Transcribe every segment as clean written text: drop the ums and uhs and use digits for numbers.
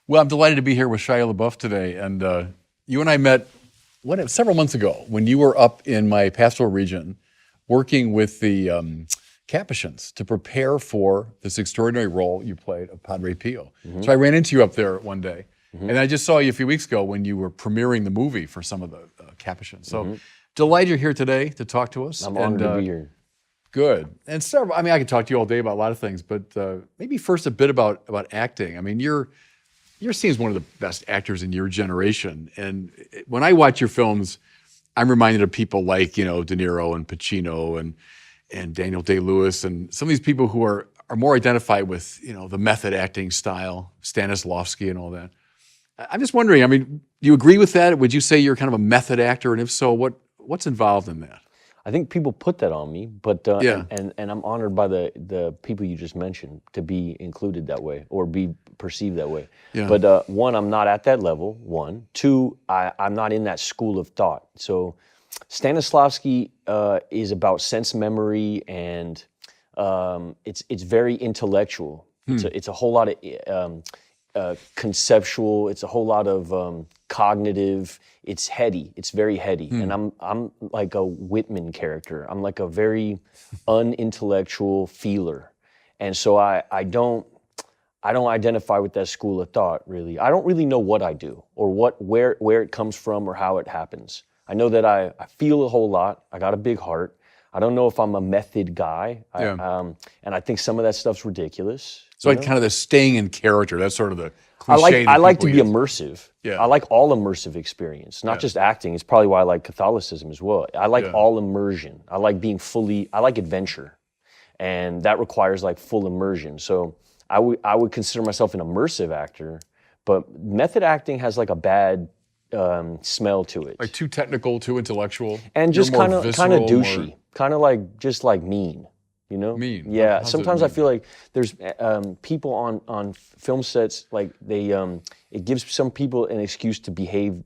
Well, I'm delighted to be here with Shia LaBeouf today. And you and I met several months ago when you were up in my pastoral region working with the Capuchins to prepare for this extraordinary role you played of Padre Pio. Mm-hmm. So I ran into you up there one day. Mm-hmm. And I just saw you a few weeks ago when you were premiering the movie for some of the Capuchins. So Mm-hmm. delighted you're here today to talk to us. I'm honored to be here. Good. And several, I can talk to you all day about a lot of things, but maybe first a bit about acting. I mean, you're seen as one of the best actors in your generation. And when I watch your films, I'm reminded of people like, De Niro and Pacino and Daniel Day-Lewis and some of these people who are more identified with, the method acting style, Stanislavski and all that. I'm just wondering, do you agree with that? Would you say you're kind of a method actor? And if so, what's involved in that? I think people put that on me, but Yeah. and I'm honored by the people you just mentioned to be included that way or be perceived that way. Yeah. But one, I'm not at that level. One, two, I'm not in that school of thought. So Stanislavski is about sense memory and it's very intellectual. It's a whole lot of conceptual. It's a whole lot of cognitive. It's heady. It's very heady. And I'm like a Whitman character. I'm like a very unintellectual feeler. And so I don't identify with that school of thought, really. I don't really know what I do or where it comes from or how it happens. I know that I feel a whole lot. I got a big heart. I don't know if I'm a method guy. Yeah. And I think some of that stuff's ridiculous. So like kind of the staying in character, that's sort of the cliche. I like to be immersive. Yeah. I like all immersive experience, not just acting. It's probably why I like Catholicism as well. I like all immersion. I like I like adventure. And that requires like full immersion. So I would consider myself an immersive actor, but method acting has like a bad smell to it. Like too technical, too intellectual. And just kind of douchey, kind of like just like mean. Mean. Yeah. How's Sometimes it I feel like there's people on film sets, like it gives some people an excuse to behave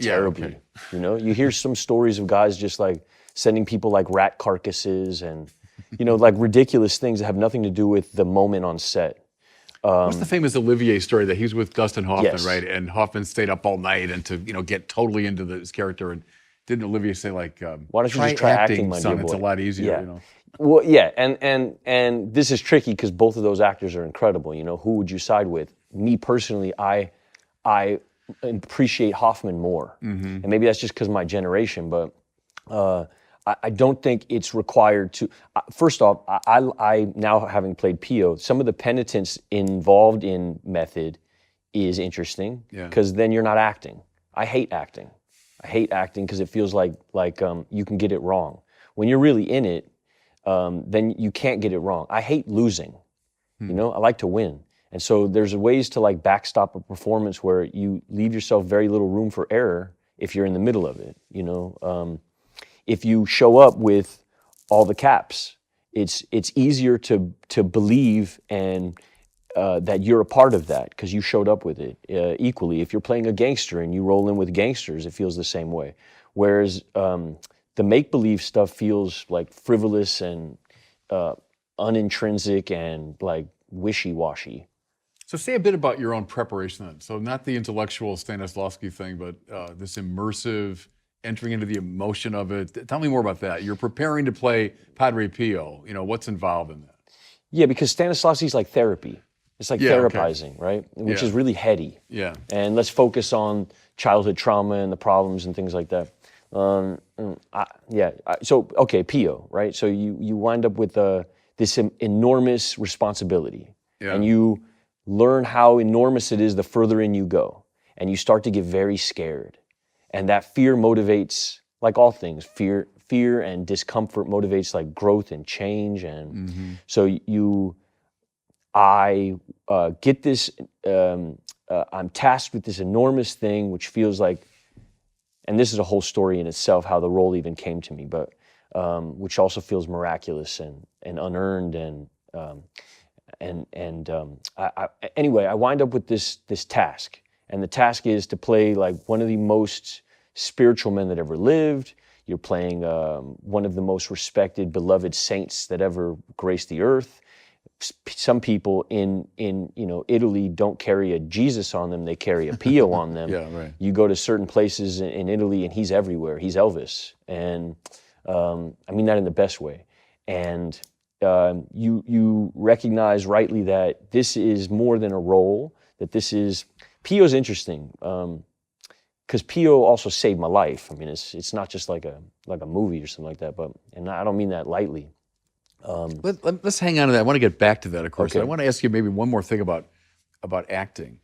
terribly. Yeah, okay. You hear some stories of guys just like sending people like rat carcasses and like ridiculous things that have nothing to do with the moment on set. What's the famous Olivier story that he was with Dustin Hoffman, Yes. right? And Hoffman stayed up all night and to get totally into his character. And didn't Olivier say like, why don't you just try acting, my son? dear It's boy? a lot easier. Yeah. Well, yeah, and this is tricky because both of those actors are incredible. Who would you side with? Me personally, I appreciate Hoffman more, and maybe that's just because of my generation. But I don't think it's required to. First off, I now having played Pio, some of the penitence involved in method is interesting because then you're not acting. I hate acting. I hate acting because it feels like you can get it wrong. When you're really in it, then you can't get it wrong. I hate losing. I like to win. And so there's ways to like backstop a performance where you leave yourself very little room for error if you're in the middle of it. If you show up with all the caps, it's easier to believe and that you're a part of that because you showed up with it equally. If you're playing a gangster and you roll in with gangsters, it feels the same way. Whereas the make-believe stuff feels like frivolous and unintrinsic and like wishy-washy. So say a bit about your own preparation then. So not the intellectual Stanislavski thing, but this immersive, entering into the emotion of it. Tell me more about that. You're preparing to play Padre Pio. What's involved in that? Yeah, because Stanislavski's like therapy. It's like therapizing, right? Which is really heady. Yeah. And let's focus on childhood trauma and the problems and things like that. So Pio, right? So you wind up with this enormous responsibility, and you learn how enormous it is the further in you go, and you start to get very scared, and that fear motivates, like all things, fear and discomfort motivates like growth and change, and so I get this. I'm tasked with this enormous thing, which feels like. And this is a whole story in itself, how the role even came to me, but which also feels miraculous and unearned anyway, I wind up with this task, and the task is to play like one of the most spiritual men that ever lived. You're playing one of the most respected, beloved saints that ever graced the earth. some people in Italy don't carry a Jesus on them; they carry a Pio on them. Yeah, right. You go to certain places in Italy, and he's everywhere. He's Elvis, and I mean that in the best way. And you recognize rightly that this is more than a role. That this is Pio's interesting because Pio also saved my life. I mean, it's not just like a movie or something like that. And I don't mean that lightly. Let's hang on to that. I want to get back to that, of course. Okay. I want to ask you maybe one more thing about acting.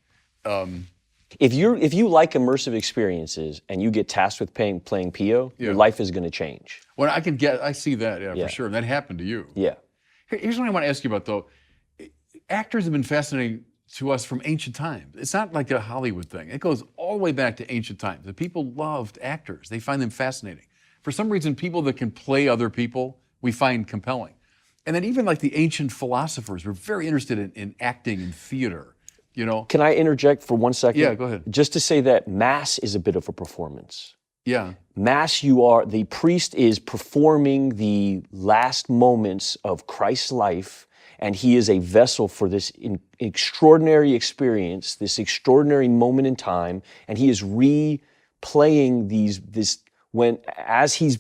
If you like immersive experiences and you get tasked with playing Pio, your life is going to change. Well, I see that, for sure. That happened to you. Yeah. Here's what I want to ask you about, though. Actors have been fascinating to us from ancient times. It's not like a Hollywood thing. It goes all the way back to ancient times. The people loved actors. They find them fascinating. For some reason, people that can play other people, we find compelling. And then even like the ancient philosophers were very interested in acting and theater, Can I interject for 1 second? Yeah, go ahead. Just to say that Mass is a bit of a performance. Yeah. Mass, the priest is performing the last moments of Christ's life, and he is a vessel for this extraordinary experience, this extraordinary moment in time, and he is replaying as he's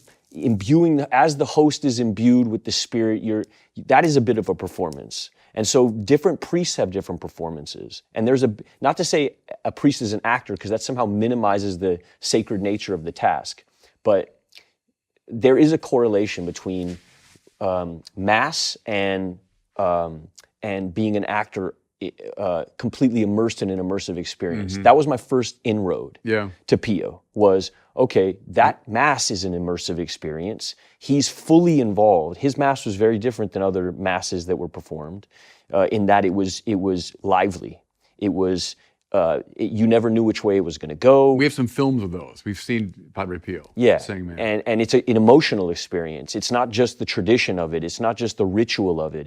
as the host is imbued with the Spirit, that is a bit of a performance. And so different priests have different performances. And not to say a priest is an actor, because that somehow minimizes the sacred nature of the task, but there is a correlation between Mass and being an actor completely immersed in an immersive experience. Mm-hmm. That was my first inroad to Pio, was, okay, that Mass is an immersive experience. He's fully involved. His Mass was very different than other Masses that were performed in that it was lively. It was, you never knew which way it was going to go. We have some films of those. We've seen Padre Pio sing Mass. And it's an emotional experience. It's not just the tradition of it. It's not just the ritual of it.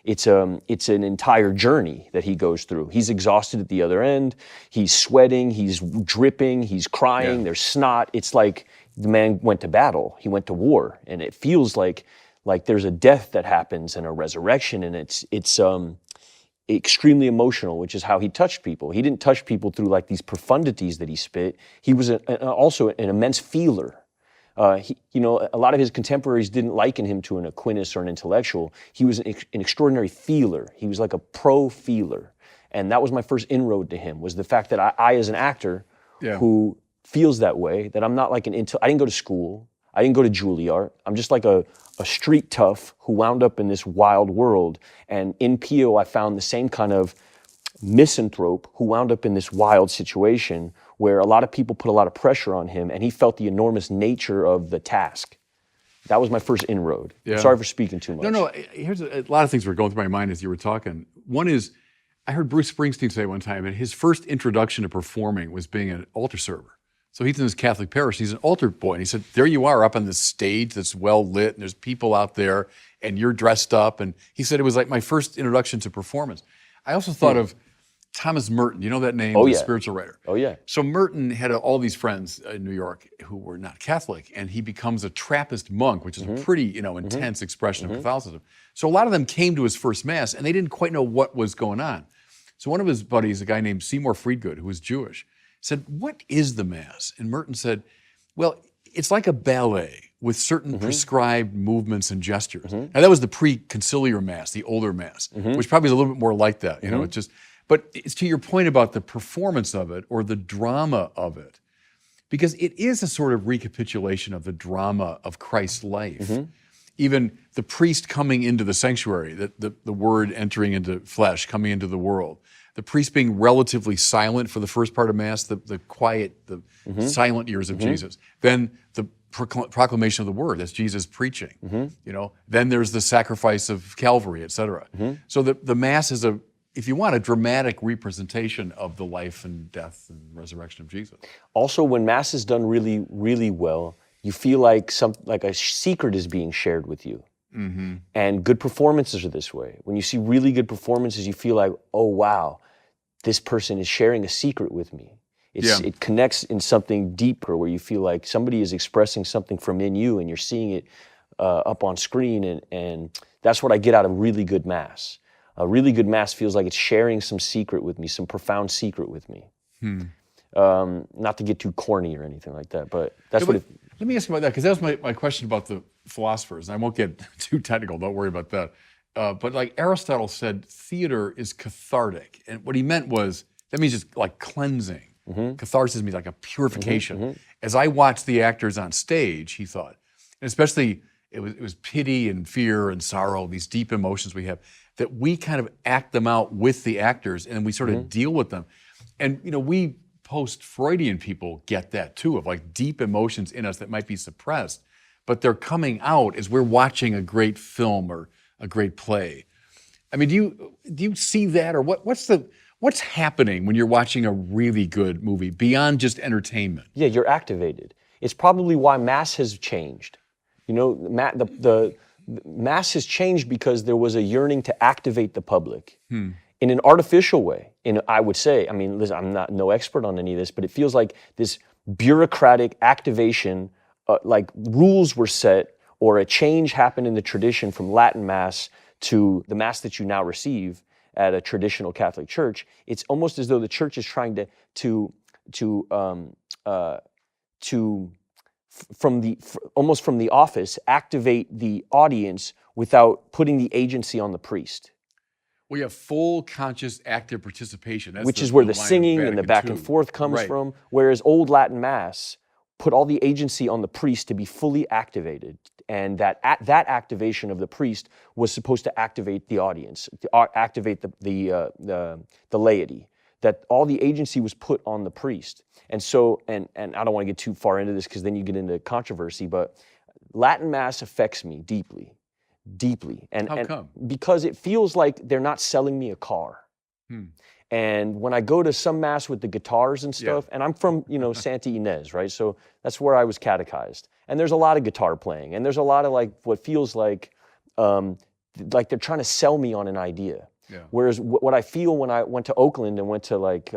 It's an entire journey that he goes through. He's exhausted at the other end. He's sweating. He's dripping. He's crying. There's snot. It's like the man went to battle. He went to war, and it feels like there's a death that happens and a resurrection, and it's extremely emotional, which is how he touched people. He didn't touch people through like these profundities that he spit. He was also an immense feeler. A lot of his contemporaries didn't liken him to an Aquinas or an intellectual. He was an extraordinary feeler. He was like a pro-feeler. And that was my first inroad to him, was the fact that I as an actor who feels that way, that I'm not like I didn't go to school. I didn't go to Juilliard. I'm just like a street tough who wound up in this wild world. And in Pio, I found the same kind of misanthrope who wound up in this wild situation where a lot of people put a lot of pressure on him, and he felt the enormous nature of the task. That was my first inroad. Yeah. Sorry for speaking too much. No. Here's a lot of things were going through my mind as you were talking. One is, I heard Bruce Springsteen say one time, and his first introduction to performing was being an altar server. So he's in his Catholic parish, he's an altar boy, and he said, there you are up on this stage that's well lit, and there's people out there, and you're dressed up, and he said it was like my first introduction to performance. I also thought of Thomas Merton, you know that name, the spiritual writer. Oh yeah. So Merton had all these friends in New York who were not Catholic, and he becomes a Trappist monk, which is a pretty, intense expression of Catholicism. So a lot of them came to his first Mass, and they didn't quite know what was going on. So one of his buddies, a guy named Seymour Friedgood, who was Jewish, said, what is the Mass? And Merton said, well, it's like a ballet with certain prescribed movements and gestures. Now that was the pre-conciliar Mass, the older Mass, which probably is a little bit more like that. But it's to your point about the performance of it or the drama of it, because it is a sort of recapitulation of the drama of Christ's life. Even the priest coming into the sanctuary, the word entering into flesh, coming into the world, the priest being relatively silent for the first part of Mass, the quiet, the silent years of Jesus. Then the proclamation of the word, that's Jesus preaching. Then there's the sacrifice of Calvary, et cetera. So the Mass is if you want, a dramatic representation of the life and death and resurrection of Jesus. Also, when Mass is done really, really well, you feel like a secret is being shared with you. And good performances are this way. When you see really good performances, you feel like, oh wow, this person is sharing a secret with me. It connects in something deeper where you feel like somebody is expressing something from in you, and you're seeing it up on screen, and that's what I get out of really good Mass. A really good Mass feels like it's sharing some secret with me, some profound secret with me. Not to get too corny or anything like that, but that's Yeah, what it... Let me ask you about that, because that was my question about the philosophers, and I won't get too technical, don't worry about that. But like Aristotle said, theater is cathartic. And what he meant was, that means just like cleansing. Catharsis means like a purification. As I watched the actors on stage, he thought, and especially it was pity and fear and sorrow, these deep emotions we have, that we kind of act them out with the actors and we sort of deal with them. And we post-Freudian people get that too, of like deep emotions in us that might be suppressed, but they're coming out as we're watching a great film or a great play. I mean, do you see that, or what's happening when you're watching a really good movie beyond just entertainment? Yeah, you're activated. It's probably why Mass has changed. The Mass has changed because there was a yearning to activate the public in an artificial way. I would say, I mean, listen, I'm no expert on any of this, but it feels like this bureaucratic activation, like rules were set or a change happened in the tradition from Latin Mass to the Mass that you now receive at a traditional Catholic church. It's almost as though the church is trying almost from the office, activate the audience without putting the agency on the priest. We have full, conscious, active participation. That's which is where the line of singing and the Vatican back II. and forth comes Right. from, whereas old Latin Mass put all the agency on the priest to be fully activated, and that activation of the priest was supposed to activate the audience, to activate the laity. That all the agency was put on the priest. And so, and I don't want to get too far into this because then you get into controversy, but Latin Mass affects me deeply. How come? Because it feels like they're not selling me a car. And when I go to some Mass with the guitars and stuff, and I'm from, Santa Ynez, right? So that's where I was catechized. And there's a lot of guitar playing, and there's a lot of like what feels like they're trying to sell me on an idea. Yeah. Whereas what I feel when I went to Oakland and went to like,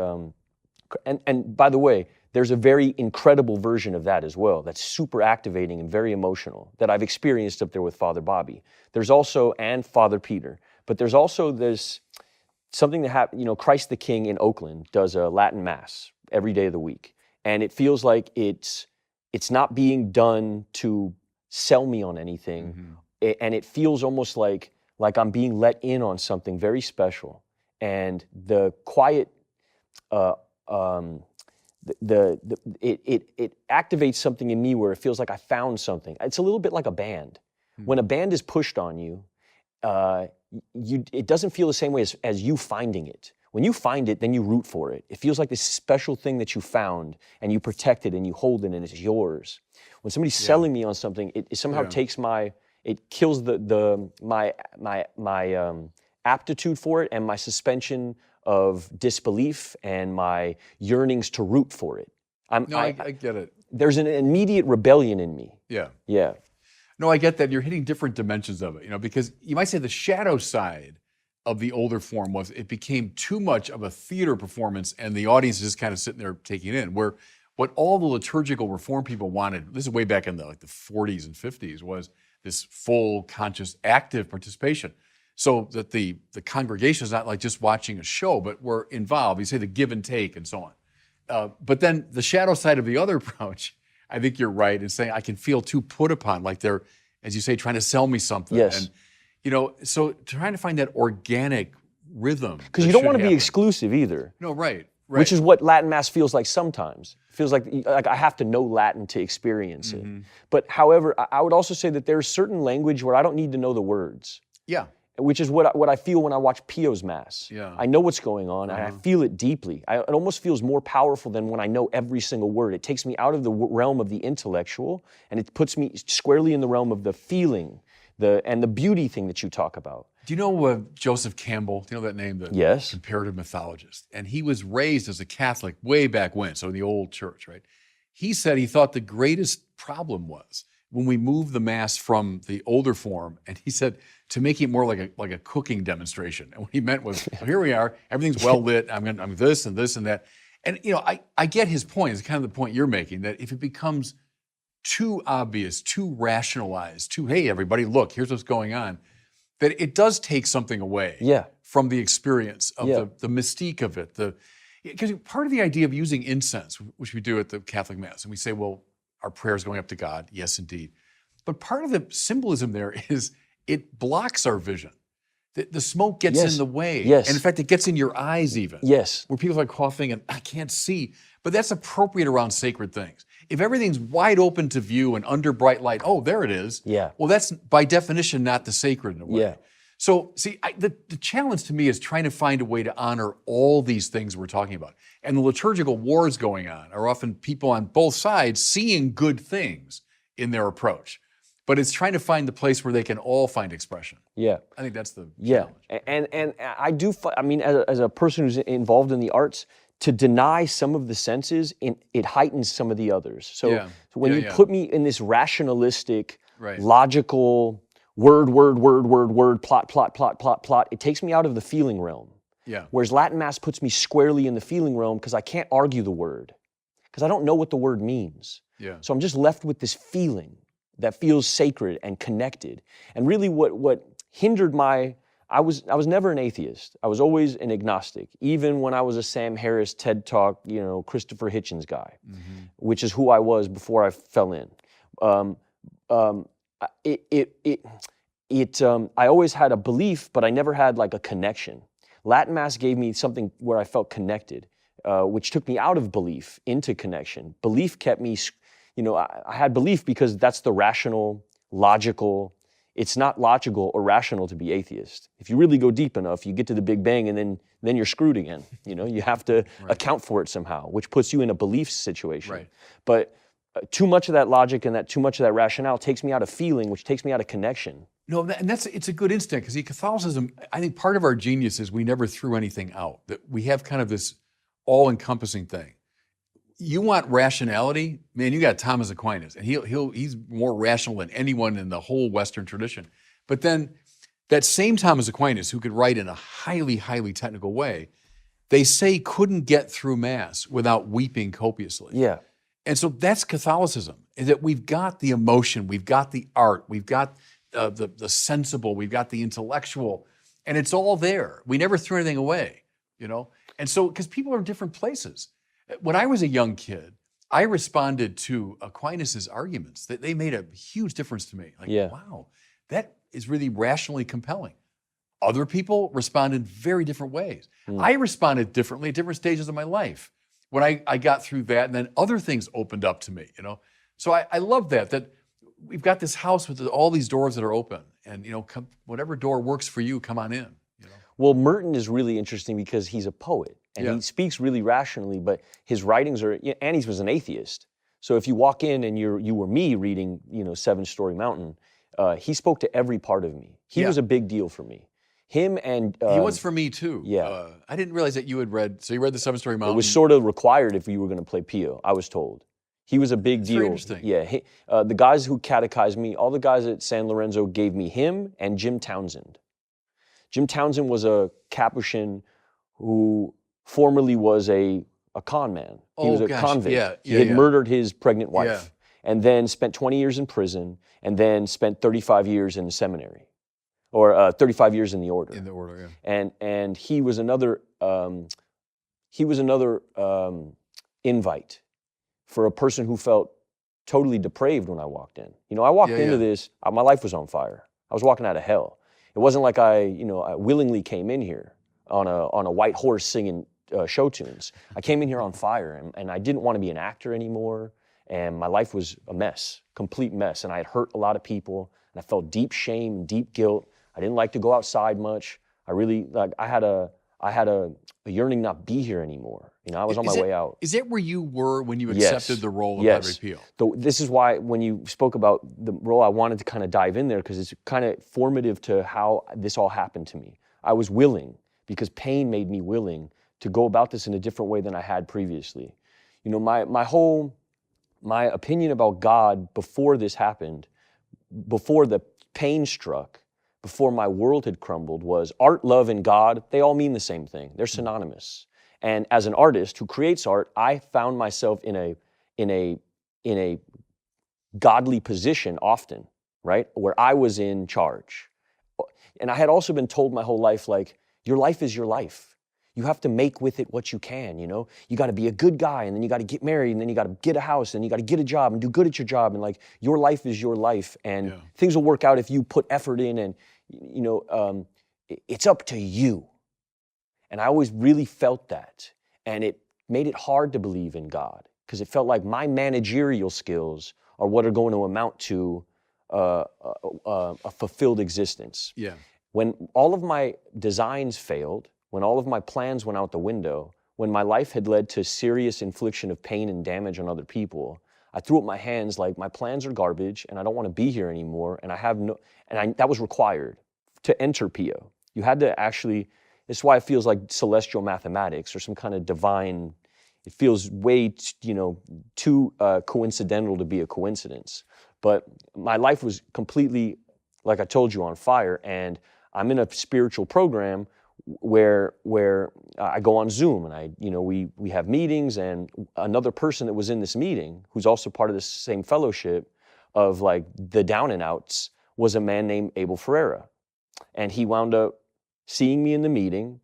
and by the way, there's a very incredible version of that as well that's super activating and very emotional that I've experienced up there with Father Bobby. There's also, and Father Peter, but there's also this something that happened, Christ the King in Oakland does a Latin Mass every day of the week. And it feels like it's not being done to sell me on anything. And it feels almost like I'm being let in on something very special. And the quiet, it activates something in me where it feels like I found something. It's a little bit like a band. When a band is pushed on you, it doesn't feel the same way as you finding it. When you find it, then you root for it. It feels like this special thing that you found, and you protect it, and you hold it, and it's yours. When somebody's selling me on something, it somehow takes it kills my aptitude for it and my suspension of disbelief and my yearnings to root for it. I get it. There's an immediate rebellion in me. Yeah. No, I get that. You're hitting different dimensions of it, because you might say the shadow side of the older form was it became too much of a theater performance and the audience is just kind of sitting there taking it in, where what all the liturgical reform people wanted, this is way back in the 40s and 50s, was this full, conscious, active participation. So that the congregation is not like just watching a show, but we're involved. You say the give and take and so on. But then the shadow side of the other approach, I think you're right in saying I can feel too put upon, like they're, as you say, trying to sell me something. Yes. And, so trying to find that organic rhythm. Because you don't want to be exclusive either. No, right. Which is what Latin Mass feels like sometimes. It feels like I have to know Latin to experience it. But however, I would also say that there's certain language where I don't need to know the words. Yeah. Which is what I feel when I watch Pio's Mass. Yeah. I know what's going on, and I feel it deeply. It almost feels more powerful than when I know every single word. It takes me out of the realm of the intellectual, and it puts me squarely in the realm of the feeling, and the beauty thing that you talk about. Do you know Joseph Campbell? Do you know that name? The Yes. comparative mythologist. And he was raised as a Catholic way back when, so in the old church, right? He said he thought the greatest problem was when we moved the Mass from the older form, and he said to make it more like a cooking demonstration. And what he meant was, well, here we are, everything's well lit. I'm this and this and that. And I get his point. It's kind of the point you're making, that if it becomes too obvious, too rationalized, hey everybody, look, here's what's going on, that it does take something away from the experience of Yeah. the mystique of it. Because part of the idea of using incense, which we do at the Catholic Mass, and we say, well, our prayer is going up to God. Yes, indeed. But part of the symbolism there is it blocks our vision. The smoke gets Yes. in the way. Yes. And in fact, it gets in your eyes even. Yes. Where people are coughing and I can't see. But that's appropriate around sacred things. If everything's wide open to view and under bright light, oh, there it is. Yeah. Well, that's by definition not the sacred in a way. Yeah. So, see, the challenge to me is trying to find a way to honor all these things we're talking about. And the liturgical wars going on are often people on both sides seeing good things in their approach. But it's trying to find the place where they can all find expression. Yeah. I think that's the Yeah, challenge. and I do. I mean, as a person who's involved in the arts, to deny some of the senses, it heightens some of the others. So, Yeah. so when Yeah, you yeah. put me in this rationalistic, Right. logical word, plot, it takes me out of the feeling realm. Yeah. Whereas Latin Mass puts me squarely in the feeling realm because I can't argue the word, because I don't know what the word means. Yeah. So I'm just left with this feeling that feels sacred and connected. And really what hindered I was never an atheist. I was always an agnostic, even when I was a Sam Harris, TED Talk, Christopher Hitchens guy, which is who I was before I fell in. I always had a belief, but I never had like a connection. Latin Mass gave me something where I felt connected, which took me out of belief into connection. Belief kept me, I had belief because that's the rational, logical. It's not logical or rational to be atheist. If you really go deep enough, you get to the Big Bang and then you're screwed again. You have to account for it somehow, which puts you in a belief situation. Right. But too much of that logic and too much of that rationale takes me out of feeling, which takes me out of connection. No, it's a good instinct because Catholicism, I think part of our genius is we never threw anything out, that we have kind of this all-encompassing thing. You want rationality, man, you got Thomas Aquinas, and he's more rational than anyone in the whole Western tradition. But then that same Thomas Aquinas, who could write in a highly, highly technical way, they say couldn't get through Mass without weeping copiously. Yeah. And so that's Catholicism, is that we've got the emotion, we've got the art, we've got the sensible, we've got the intellectual, and it's all there. We never threw anything away, And so, because people are in different places. When I was a young kid, I responded to Aquinas' arguments. They made a huge difference to me. Like, wow, that is really rationally compelling. Other people respond in very different ways. I responded differently at different stages of my life. When I got through that, and then other things opened up to me, So I love that we've got this house with all these doors that are open, and whatever door works for you, come on in. Well, Merton is really interesting because he's a poet, and he speaks really rationally, but his writings are, and he was an atheist. So if you walk in and you were me reading, Seven Story Mountain, he spoke to every part of me. He was a big deal for me. Him and... he was for me too. Yeah. I didn't realize that you had read, so you read the Seven Story Mountain. It was sort of required if you were going to play Pio, I was told. He was a big deal. Very interesting. Yeah. The guys who catechized me, all the guys at San Lorenzo gave me him and Jim Townsend. Jim Townsend was a Capuchin who formerly was a con man. He was a convict. He had murdered his pregnant wife and then spent 20 years in prison and then spent 35 years in the seminary, or 35 years in the order. In the order, yeah. And he was another invite for a person who felt totally depraved when I walked in. I walked into this, my life was on fire. I was walking out of hell. It wasn't like I willingly came in here on a white horse singing show tunes. I came in here on fire, and I didn't want to be an actor anymore, and my life was a mess, complete mess, and I had hurt a lot of people, and I felt deep shame, deep guilt. I didn't like to go outside much. I really, I had a yearning not be here anymore. I was on my way out. Is that where you were when you accepted the role of Padre Pio? This is why when you spoke about the role, I wanted to kind of dive in there because it's kind of formative to how this all happened to me. I was willing because pain made me willing to go about this in a different way than I had previously. My opinion about God before this happened, before the pain struck, before my world had crumbled, was art, love, and God, they all mean the same thing. They're synonymous. And as an artist who creates art, I found myself in a godly position often, right? Where I was in charge. And I had also been told my whole life, like, Your life is your life. You have to make with it what you can, you know? You got to be a good guy, and then you got to get married, and then you got to get a house, and you got to get a job and do good at your job. And like, your life is your life, and things will work out if you put effort in, and, you know, it's up to you. And I always really felt that. And it made it hard to believe in God, because it felt like my managerial skills are what are going to amount to a fulfilled existence. Yeah. When all of my designs failed, when all of my plans went out the window, when my life had led to serious infliction of pain and damage on other people, I threw up my hands like, my plans are garbage, and I don't want to be here anymore, and that was required to enter PO. You had to actually, it's why it feels like celestial mathematics or some kind of divine, it feels way, too coincidental to be a coincidence. But my life was completely, like I told you, on fire, and I'm in a spiritual program where I go on Zoom, and we have meetings, and another person that was in this meeting, who's also part of this same fellowship of like the down and outs, was a man named Abel Ferreira. And he wound up seeing me in the meeting.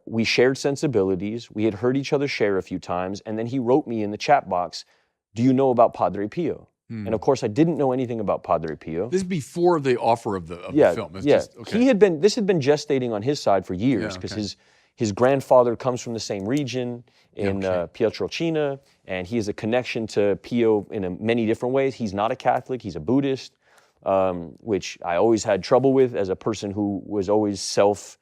We shared sensibilities. We had heard each other share a few times. And then he wrote me in the chat box, "Do you know about Padre Pio?" And of course, I didn't know anything about Padre Pio. This is before the offer of the film. It's just, okay. This had been gestating on his side for years, because his grandfather comes from the same region in Pietrelcina, and he has a connection to Pio in many different ways. He's not a Catholic, he's a Buddhist, which I always had trouble with as a person who was always self,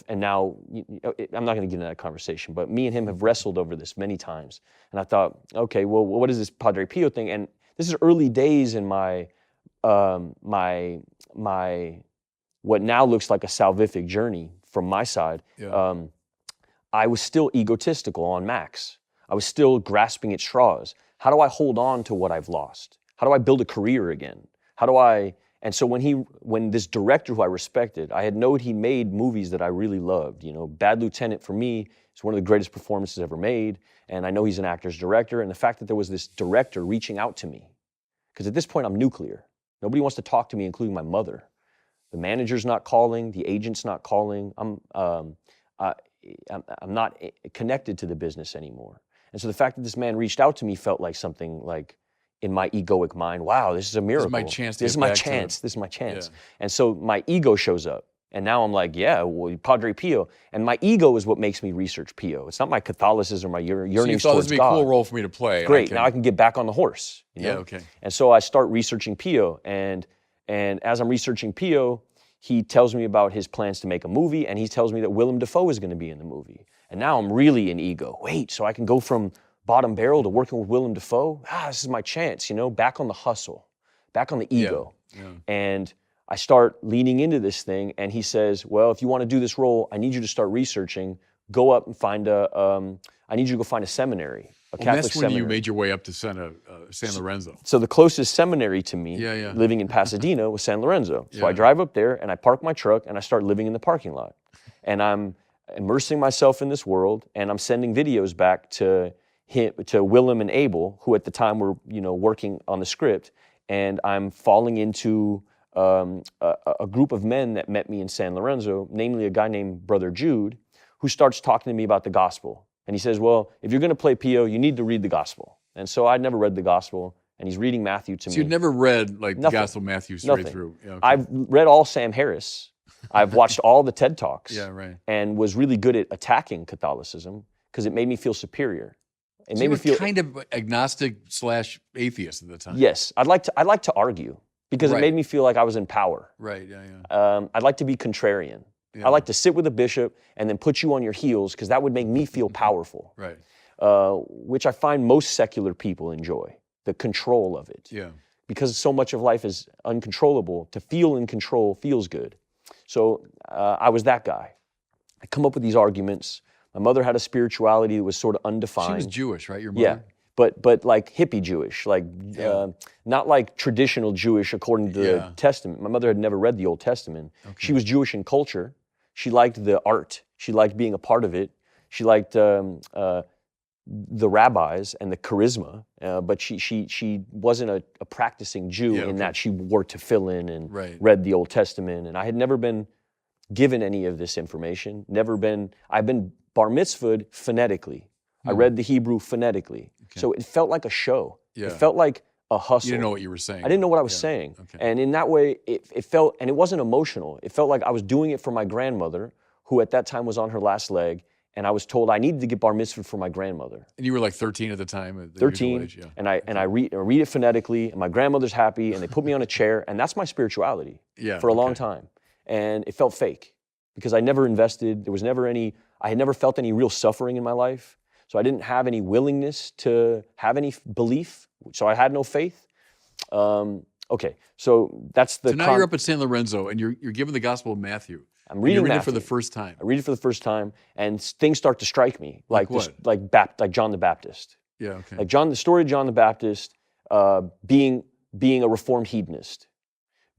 and now, I'm not going to get into that conversation, but me and him have wrestled over this many times. And I thought, okay, well, what is this Padre Pio thing? And this is early days in my what now looks like a salvific journey from my side. I was still egotistical on max. I was still grasping at straws. How do I hold on to what I've lost? How do I build a career again? And so when this director who I respected, I had known he made movies that I really loved. Bad Lieutenant for me is one of the greatest performances ever made, and I know he's an actor's director, and the fact that there was this director reaching out to me, because at this point I'm nuclear. Nobody wants to talk to me, including my mother. The manager's not calling, the agent's not calling. I'm not connected to the business anymore. And so the fact that this man reached out to me felt like something like, in my egoic mind, wow, this is a miracle. This is my chance. This is my chance. Yeah. And so my ego shows up. And now I'm like, yeah, well, Padre Pio. And my ego is what makes me research Pio. It's not my Catholicism or my yearnings towards God. So you thought this would be a cool role for me to play. Great, now I can get back on the horse. Yeah, okay. And so I start researching Pio. And as I'm researching Pio, he tells me about his plans to make a movie, and he tells me that Willem Dafoe is going to be in the movie. And now I'm really in ego. Wait, so I can go from bottom barrel to working with Willem Dafoe? This is my chance, back on the hustle, back on the ego. Yeah. And I start leaning into this thing, and he says, well, if you want to do this role, I need you to start researching. Go up and find I need you to go find a seminary, a Catholic that's when seminary. You made your way up to San Lorenzo. So the closest seminary to me, living in Pasadena, was San Lorenzo. So I drive up there, and I park my truck, and I start living in the parking lot. And I'm immersing myself in this world, and I'm sending videos back to Willem and Abel, who at the time were, working on the script, and I'm falling into a group of men that met me in San Lorenzo, namely a guy named Brother Jude, who starts talking to me about the gospel. And he says, well, if you're going to play Pio, you need to read the gospel. And so I'd never read the gospel, and he's reading Matthew to me. So you'd never read the Gospel of Matthew straight through? Yeah, okay. I've read all Sam Harris. I've watched all the TED Talks. And was really good at attacking Catholicism because it made me feel superior. It made me feel kind of agnostic/atheist at the time. Yes, I'd like to argue because it made me feel like I was in power. Right. Yeah. I'd like to be contrarian. Yeah. I like to sit with a bishop and then put you on your heels because that would make me feel powerful. Right. Which I find most secular people enjoy, the control of it. Yeah. Because so much of life is uncontrollable. To feel in control feels good. So I was that guy. I come up with these arguments. My mother had a spirituality that was sort of undefined. She was Jewish, right? Your mother? Yeah, but like hippie Jewish, not like traditional Jewish according to the Testament. My mother had never read the Old Testament. Okay. She was Jewish in culture. She liked the art. She liked being a part of it. She liked the rabbis and the charisma, but she wasn't a practicing Jew in that she wore tefillin and read the Old Testament. And I had never been given any of this information. I've been bar mitzvahed phonetically. I read the Hebrew phonetically. Okay. So it felt like a show. Yeah. It felt like a hustle. You didn't know what you were saying. I didn't know what I was saying. Okay. And in that way, it felt, and it wasn't emotional. It felt like I was doing it for my grandmother, who at that time was on her last leg, and I was told I needed to get bar mitzvah for my grandmother. And you were like 13 at the time? At the 13, age, yeah. and I read it phonetically, and my grandmother's happy, and they put me on a chair, and that's my spirituality for a long time. And it felt fake, because I never invested, I had never felt any real suffering in my life, so I didn't have any willingness to have any belief, so I had no faith. Okay, so that's the... So now you're up at San Lorenzo, and you're given the Gospel of Matthew. I'm reading You're reading it Matthew for the first time. I read it for the first time, and things start to strike me, Like what? like John the Baptist. Yeah, okay. Like the story of John the Baptist, being a reformed hedonist,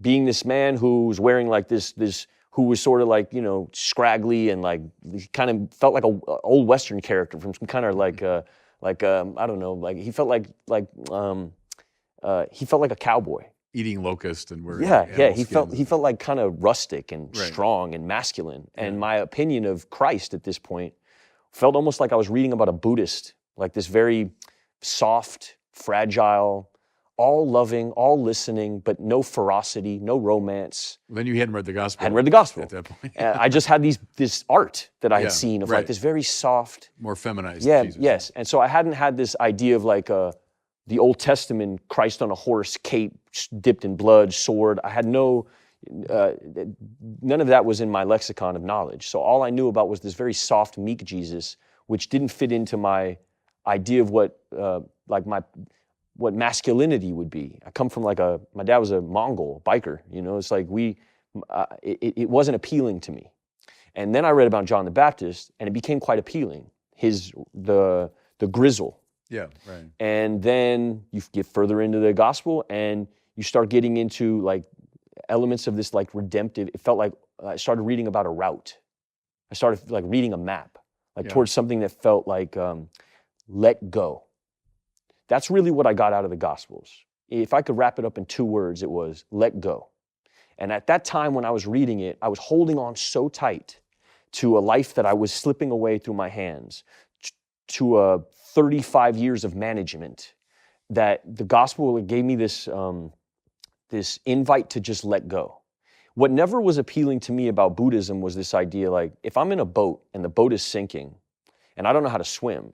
being this man who's wearing like this who was sort of like, scraggly, and like he kind of felt like a old Western character from some kind of like I don't know, like he felt like a cowboy. Eating locust and wearing He felt like kind of rustic and strong and masculine. And my opinion of Christ at this point felt almost like I was reading about a Buddhist, like this very soft, fragile, all loving, all listening, but no ferocity, no romance. Then you hadn't read the Gospel. I hadn't read the Gospel at that point. I just had this art that I had seen of like this very soft, more feminized Jesus. Yes. And so I hadn't had this idea of like the Old Testament Christ on a horse, cape dipped in blood, sword. I had none of that was in my lexicon of knowledge. So all I knew about was this very soft, meek Jesus, which didn't fit into my idea of what masculinity would be. I come from my dad was a Mongol biker, it's like it wasn't appealing to me. And then I read about John the Baptist, and it became quite appealing. The grizzle. Yeah, right. And then you get further into the gospel, and you start getting into like elements of this like redemptive. It felt like I started reading about a route. I started like reading a map, towards something that felt like let go. That's really what I got out of the Gospels. If I could wrap it up in 2 words, it was let go. And at that time when I was reading it, I was holding on so tight to a life that I was slipping away through my hands, to 35 years of management, that the Gospel gave me this invite to just let go. What never was appealing to me about Buddhism was this idea, like, if I'm in a boat and the boat is sinking and I don't know how to swim,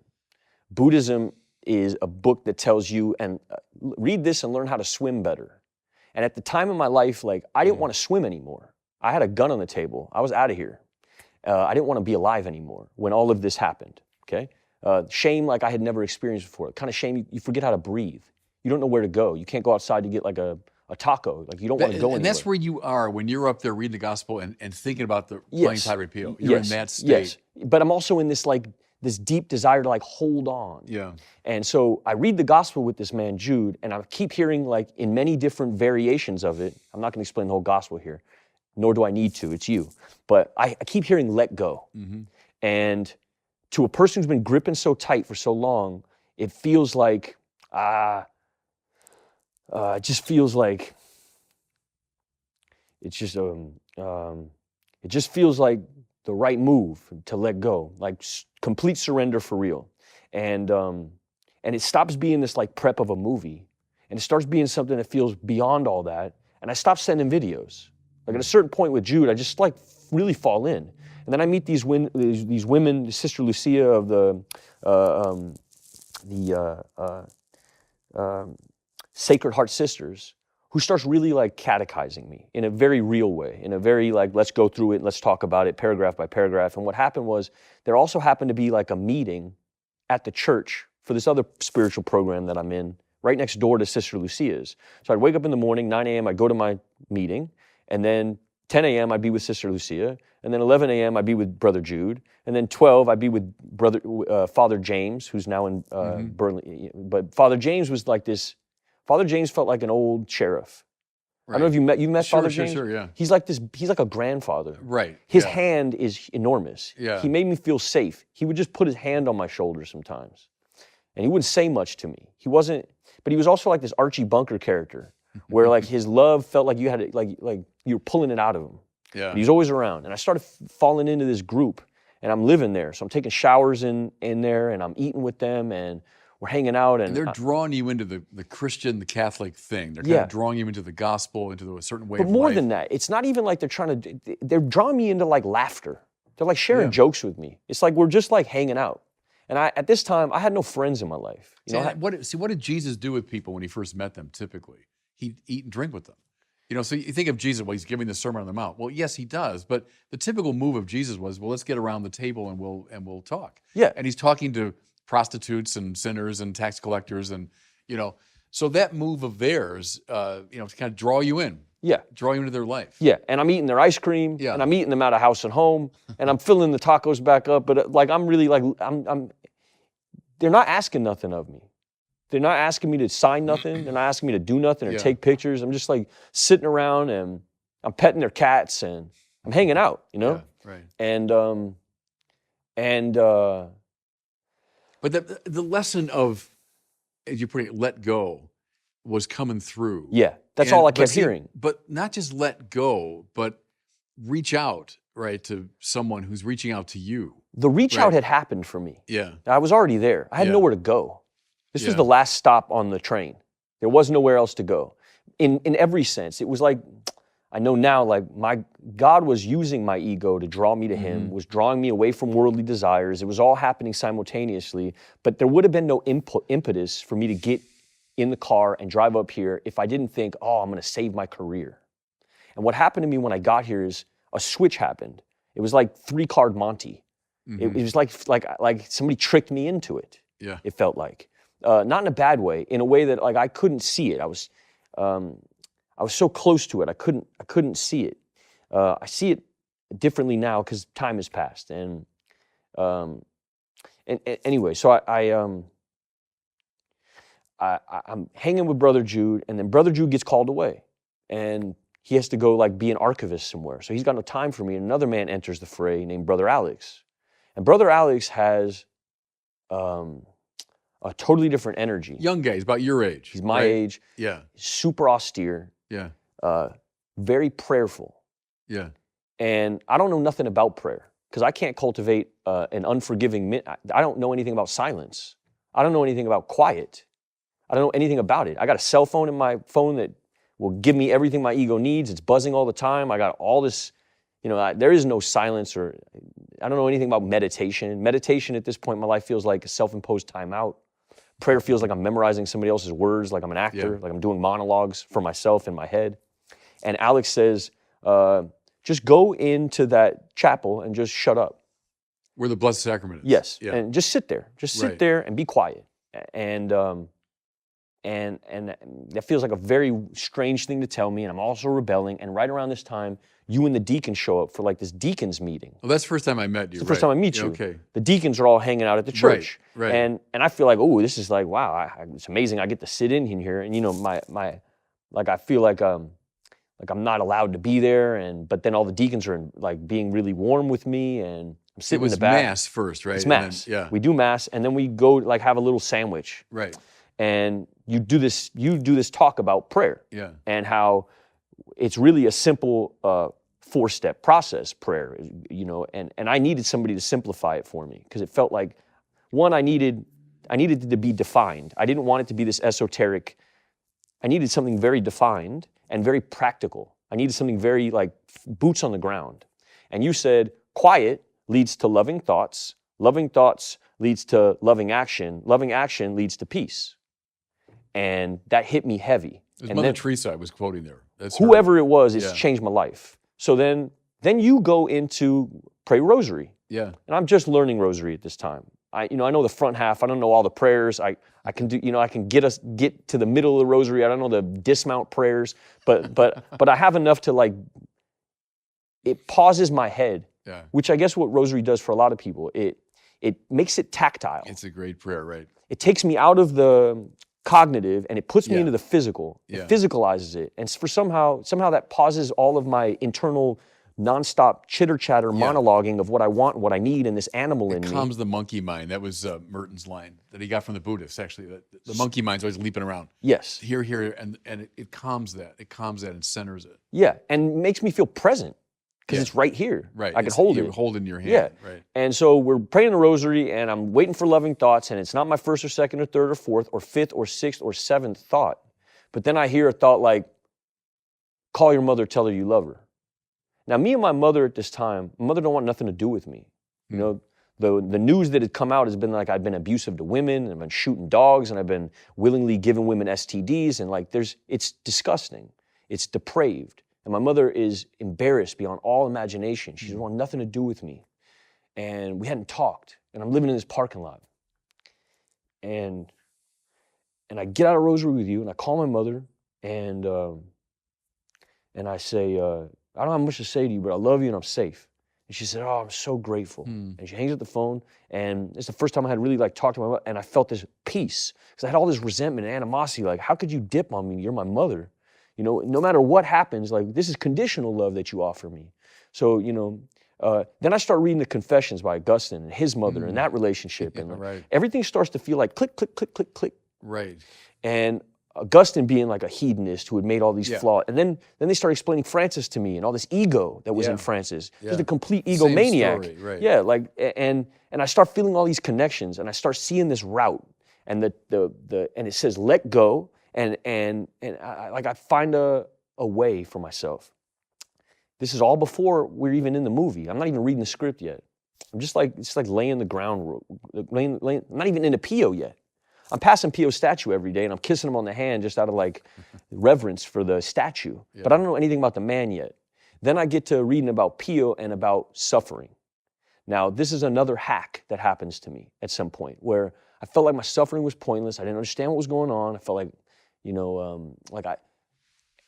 Buddhism is a book that tells you, and read this and learn how to swim better. And at the time in my life, like, I didn't want to swim anymore. I had a gun on the table. I was out of here. I didn't want to be alive anymore when all of this happened, okay? Shame like I had never experienced before. Kind of shame, you forget how to breathe. You don't know where to go. You can't go outside to get like a taco. Like, you don't want to go anywhere. And that's where you are when you're up there reading the Gospel and thinking about the playing tide repeal. You're in that state. Yes, but I'm also in this this deep desire to like hold on. Yeah. And so I read the Gospel with this man, Jude, and I keep hearing like in many different variations of it. I'm not going to explain the whole Gospel here, nor do I need to. It's you. But I keep hearing let go. Mm-hmm. And to a person who's been gripping so tight for so long, it feels like, it just feels like, it just feels like the right move to let go, like complete surrender for real. And it stops being this like prep of a movie, and it starts being something that feels beyond all that. And I stop sending videos. Like at a certain point with Jude, I just like really fall in. And then I meet these women, Sister Lucia of the Sacred Heart Sisters, who starts really like catechizing me in a very real way, in a very like, let's go through it, let's talk about it paragraph by paragraph. And what happened was, there also happened to be like a meeting at the church for this other spiritual program that I'm in, right next door to Sister Lucia's. So I'd wake up in the morning, 9 a.m., I'd go to my meeting, and then 10 a.m. I'd be with Sister Lucia, and then 11 a.m. I'd be with Brother Jude, and then 12 I'd be with Father James, who's now in Berlin. But Father James was like this. Father James felt like an old sheriff. Right. I don't know if you met Father James. Sure, yeah. He's like a grandfather. Right. His hand is enormous. Yeah. He made me feel safe. He would just put his hand on my shoulder sometimes, and he wouldn't say much to me. He wasn't, but he was also like this Archie Bunker character, where like his love felt like you had like you were pulling it out of him. Yeah. And he's always around. And I started falling into this group, and I'm living there. So I'm taking showers in there, and I'm eating with them, and we're hanging out. And they're drawing you into the Christian, the Catholic thing. They're kind Yeah. of drawing you into the gospel, into a certain way But of more life. than that, it's not even like they're drawing me into like laughter. They're like sharing jokes with me. It's like we're just like hanging out. And at this time, I had no friends in my life. You know, what did Jesus do with people when he first met them? Typically, he'd eat and drink with them. You know, so you think of Jesus, well, he's giving the Sermon on the Mount. Well, yes, he does. But the typical move of Jesus was, well, let's get around the table and we'll talk. Yeah. And he's talking to prostitutes and sinners and tax collectors, and so that move of theirs, to kind of draw you in. Yeah. Draw you into their life. Yeah, and I'm eating their ice cream, Yeah. and I'm eating them out of house and home, and I'm filling the tacos back up. But like, I'm really like, they're not asking nothing of me. They're not asking me to sign nothing. They're not asking me to do nothing or take pictures. I'm just like sitting around, and I'm petting their cats, and I'm hanging out, Yeah, right. But the lesson of, as you put it, let go, was coming through. Yeah, that's all I kept hearing. But not just let go, but reach out, right, to someone who's reaching out to you. The reach out had happened for me. Yeah. I was already there. I had nowhere to go. This was the last stop on the train. There was nowhere else to go. In every sense, it was like, I know now, like my God was using my ego to draw me to Him, was drawing me away from worldly desires. It was all happening simultaneously, but there would have been no impetus for me to get in the car and drive up here if I didn't think, oh, I'm going to save my career. And what happened to me when I got here is a switch happened. It was like 3-card Monty. It was like somebody tricked me into it. Yeah. It felt like, not in a bad way, in a way that like I couldn't see it. I was so close to it. I couldn't see it. I see it differently now because time has passed. And anyway, so I'm hanging with Brother Jude, and then Brother Jude gets called away, and he has to go like be an archivist somewhere. So he's got no time for me. And another man enters the fray named Brother Alex, and Brother Alex has a totally different energy. Young guy, he's about your age. He's my age. Yeah. Super austere. Yeah. Very prayerful. Yeah. And I don't know nothing about prayer because I can't cultivate an unforgiving. I don't know anything about silence. I don't know anything about quiet. I don't know anything about it. I got a cell phone in my phone that will give me everything my ego needs. It's buzzing all the time. I got all this, there is no silence, or I don't know anything about meditation. Meditation at this point in my life feels like a self-imposed timeout. Prayer feels like I'm memorizing somebody else's words, like I'm an actor, like I'm doing monologues for myself in my head. And Alex says, just go into that chapel and just shut up. Where the Blessed Sacrament is. Yes, Yeah. and just sit there. Just sit there and be quiet. And that feels like a very strange thing to tell me, and I'm also rebelling. And right around this time, you and the deacons show up for like this deacons meeting. Well, that's the first time I met you. It's the first time I meet you. Okay. The deacons are all hanging out at the church. Right. And I feel like, oh, this is like, wow, it's amazing. I get to sit in here, and I feel like I'm not allowed to be there. But then all the deacons are like being really warm with me, and I'm sitting in the back. It was Mass first, right? It's Mass. Yeah. We do Mass, and then we go like have a little sandwich. Right. And you do this talk about prayer. Yeah. And how it's really a simple 4-step process, prayer, and I needed somebody to simplify it for me, because it felt like, one, I needed it to be defined. I didn't want it to be this esoteric. I needed something very defined and very practical. I needed something very like boots on the ground. And you said, quiet leads to loving thoughts leads to loving action leads to peace. And that hit me heavy. It was and Mother then, Teresa I was quoting there. That's her. whoever it was, it's changed my life. So then you go into pray rosary. Yeah. And I'm just learning rosary at this time. I know the front half. I don't know all the prayers. I can do, I can get to the middle of the rosary. I don't know the dismount prayers, but I have enough to like, it pauses my head, which I guess what rosary does for a lot of people. It makes it tactile. It's a great prayer, right? It takes me out of the cognitive and it puts me into the physical. It physicalizes it. And for somehow that pauses all of my internal nonstop chitter-chatter monologuing of what I want and what I need and this animal in me. It calms the monkey mind. That was Merton's line that he got from the Buddhists, actually. The monkey mind's always leaping around. Yes. Here, and it calms that. It calms that and centers it. Yeah, and makes me feel present. because it's right here. Right. I can hold you it. hold it in your hand. Yeah. Right. And so we're praying the rosary, and I'm waiting for loving thoughts, and it's not my first or second or third or fourth or fifth or sixth or seventh thought. But then I hear a thought like, call your mother, tell her you love her. Now, me and my mother at this time, my mother don't want nothing to do with me. You know, the news that had come out has been like I've been abusive to women, and I've been shooting dogs, and I've been willingly giving women STDs, and like it's disgusting. It's depraved. And my mother is embarrassed beyond all imagination. She doesn't want nothing to do with me. And we hadn't talked, and I'm living in this parking lot. And I get out of rosary with you, and I call my mother, and I say, I don't have much to say to you, but I love you and I'm safe. And she said, oh, I'm so grateful. And she hangs up the phone, and it's the first time I had really like talked to my mother, and I felt this peace, because I had all this resentment and animosity, like, how could you dip on me? You're my mother. You know, no matter what happens, like, this is conditional love that you offer me. So, you know, then I start reading the Confessions by Augustine and his mother and that relationship. And Right. everything starts to feel like click, click, click, click, click. Right. And Augustine being like a hedonist who had made all these Yeah. flaws. And then they started explaining Francis to me and all this ego that was Yeah. in Francis. Yeah. Just a complete Same egomaniac. story, right. Yeah, like, and I start feeling all these connections, and I start seeing this route. And and it says let go, and I find a way for myself. This is all before we're even in the movie. I'm not even reading the script yet. I'm just like, it's like laying the ground, I'm not even into Pio yet. I'm passing Pio's statue every day, and I'm kissing him on the hand just out of like reverence for the statue. Yeah. But I don't know anything about the man yet. Then I get to reading about Pio and about suffering. Now, this is another hack that happens to me at some point, where I felt like my suffering was pointless. I didn't understand what was going on. I felt like, you know,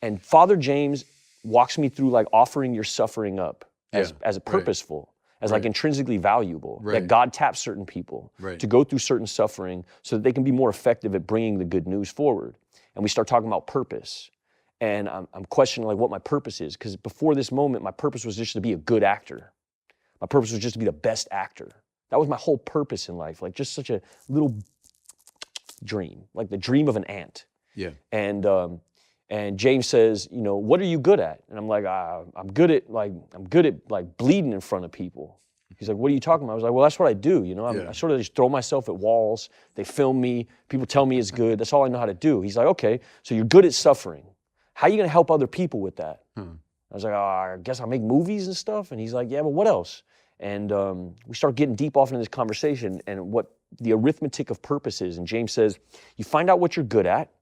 and Father James walks me through like offering your suffering up as a purposeful, as like intrinsically valuable, that God taps certain people to go through certain suffering so that they can be more effective at bringing the good news forward. And we start talking about purpose. And I'm questioning like what my purpose is, because before this moment, my purpose was just to be a good actor. My purpose was just to be the best actor. That was my whole purpose in life, like just such a little dream, like the dream of an ant. Yeah. And James says, you know, what are you good at? And I'm like, I'm good at bleeding in front of people. He's like, what are you talking about? I was like, well, that's what I do. You know, I sort of just throw myself at walls. They film me. People tell me it's good. That's all I know how to do. He's like, okay, so you're good at suffering. How are you going to help other people with that? I was like, I guess I'll make movies and stuff. And he's like, yeah, but what else? And we start getting deep off into this conversation and what the arithmetic of purpose is. And James says, you find out what you're good at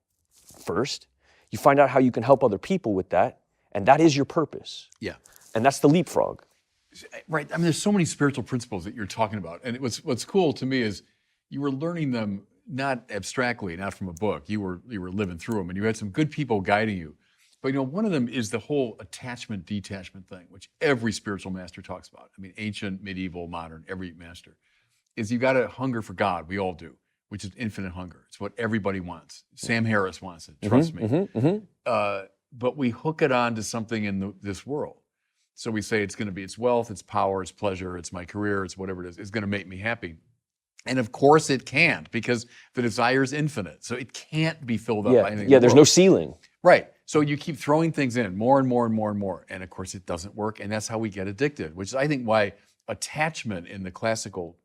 first. You find out how you can help other people with that, and that is your purpose. Yeah. And that's the leapfrog. Right. I mean, there's so many spiritual principles that you're talking about. And what's cool to me is you were learning them not abstractly, not from a book. You were living through them, and you had some good people guiding you. But you know, one of them is the whole attachment detachment thing, which every spiritual master talks about. I mean, ancient, medieval, modern, every master is you got to hunger for God. We all do, which is infinite hunger. It's what everybody wants. Sam Harris wants it. Trust me. But we hook it on to something in this world. So we say it's wealth, it's power, it's pleasure, it's my career, it's whatever it is. It's going to make me happy. And of course it can't, because the desire is infinite. So it can't be filled up by anything. Yeah, there's no ceiling. Right. So you keep throwing things in more and more and more and more. And of course it doesn't work. And that's how we get addicted, which is, I think, why attachment in the classical